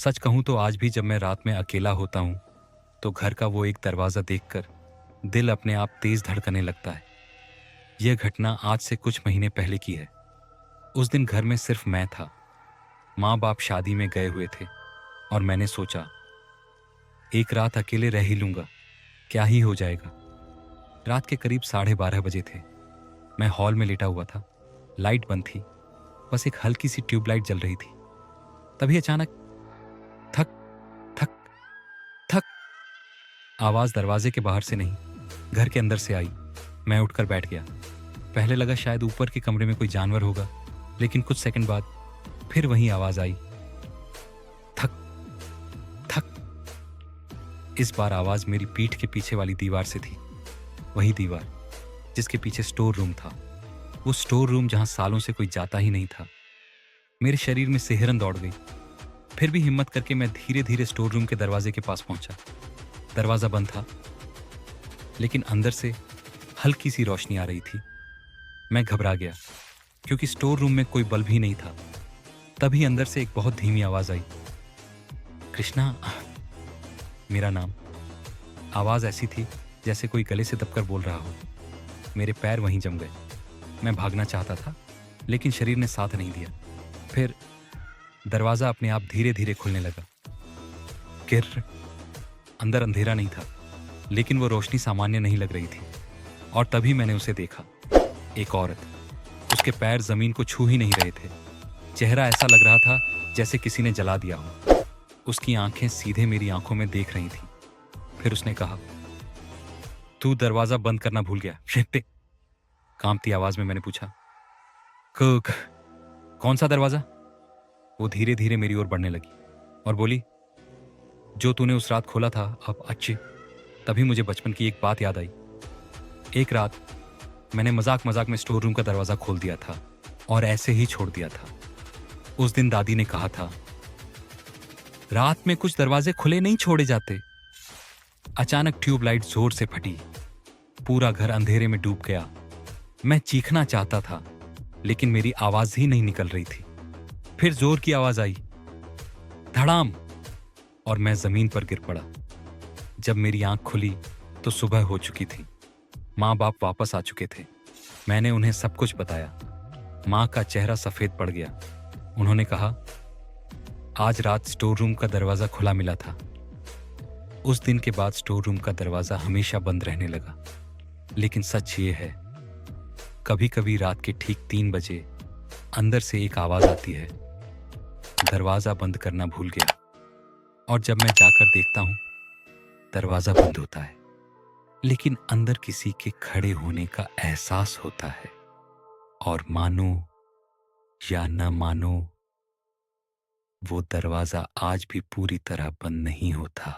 सच कहूं तो आज भी जब मैं रात में अकेला होता हूं तो घर का वो एक दरवाज़ा देखकर दिल अपने आप तेज धड़कने लगता है। यह घटना आज से कुछ महीने पहले की है। उस दिन घर में सिर्फ मैं था। माँ बाप शादी में गए हुए थे और मैंने सोचा एक रात अकेले रह ही लूंगा, क्या ही हो जाएगा। रात के करीब 12:30 बजे थे। मैं हॉल में लेटा हुआ था। लाइट बंद थी, बस एक हल्की सी ट्यूबलाइट जल रही थी। तभी अचानक थक थक थक आवाज दरवाजे के बाहर से नहीं, घर के अंदर से आई। मैं उठकर बैठ गया। पहले लगा शायद ऊपर के कमरे में कोई जानवर होगा, लेकिन कुछ सेकंड बाद फिर वही आवाज आई, थक थक। इस बार आवाज मेरी पीठ के पीछे वाली दीवार से थी। वही दीवार जिसके पीछे स्टोर रूम था। वो स्टोर रूम जहां सालों से कोई जाता ही नहीं था। मेरे शरीर में सिहरन दौड़ गई। फिर भी हिम्मत करके मैं धीरे धीरे स्टोर रूम के दरवाजे के पास पहुंचा। दरवाजा बंद था, लेकिन अंदर से हल्की सी रोशनी आ रही थी। मैं घबरा गया क्योंकि स्टोर रूम में कोई बल्ब ही नहीं था। तभी अंदर से एक बहुत धीमी आवाज आई, कृष्णा, मेरा नाम। आवाज ऐसी थी जैसे कोई गले से दबकर बोल रहा हो। मेरे पैर वहीं जम गए। मैं भागना चाहता था, लेकिन शरीर ने साथ नहीं दिया। फिर दरवाजा अपने आप धीरे धीरे खुलने लगा। किर अंदर अंधेरा नहीं था, लेकिन वो रोशनी सामान्य नहीं लग रही थी। और तभी मैंने उसे देखा। एक औरत। उसके पैर जमीन को छू ही नहीं रहे थे। चेहरा ऐसा लग रहा था जैसे किसी ने जला दिया हो। उसकी आंखें सीधे मेरी आंखों में देख रही थी। फिर उसने कहा, तू दरवाजा बंद करना भूल गया। शिट। कांपती आवाज में मैंने पूछा, कौन सा दरवाजा? वो धीरे धीरे मेरी ओर बढ़ने लगी और बोली, जो तूने उस रात खोला था अब अच्छे। तभी मुझे बचपन की एक बात याद आई। एक रात मैंने मजाक मजाक में स्टोर रूम का दरवाजा खोल दिया था और ऐसे ही छोड़ दिया था। उस दिन दादी ने कहा था, रात में कुछ दरवाजे खुले नहीं छोड़े जाते। अचानक ट्यूबलाइट जोर से फटी। पूरा घर अंधेरे में डूब गया। मैं चीखना चाहता था, लेकिन मेरी आवाज ही नहीं निकल रही थी। फिर जोर की आवाज आई, धड़ाम, और मैं जमीन पर गिर पड़ा। जब मेरी आंख खुली तो सुबह हो चुकी थी। माँ बाप वापस आ चुके थे। मैंने उन्हें सब कुछ बताया। माँ का चेहरा सफेद पड़ गया। उन्होंने कहा, आज रात स्टोर रूम का दरवाजा खुला मिला था। उस दिन के बाद स्टोर रूम का दरवाजा हमेशा बंद रहने लगा। लेकिन सच ये है, कभी कभी रात के ठीक 3 बजे अंदर से एक आवाज आती है, दरवाजा बंद करना भूल गया। और जब मैं जाकर देखता हूं, दरवाजा बंद होता है, लेकिन अंदर किसी के खड़े होने का एहसास होता है। और मानो या न मानो, वो दरवाजा आज भी पूरी तरह बंद नहीं होता।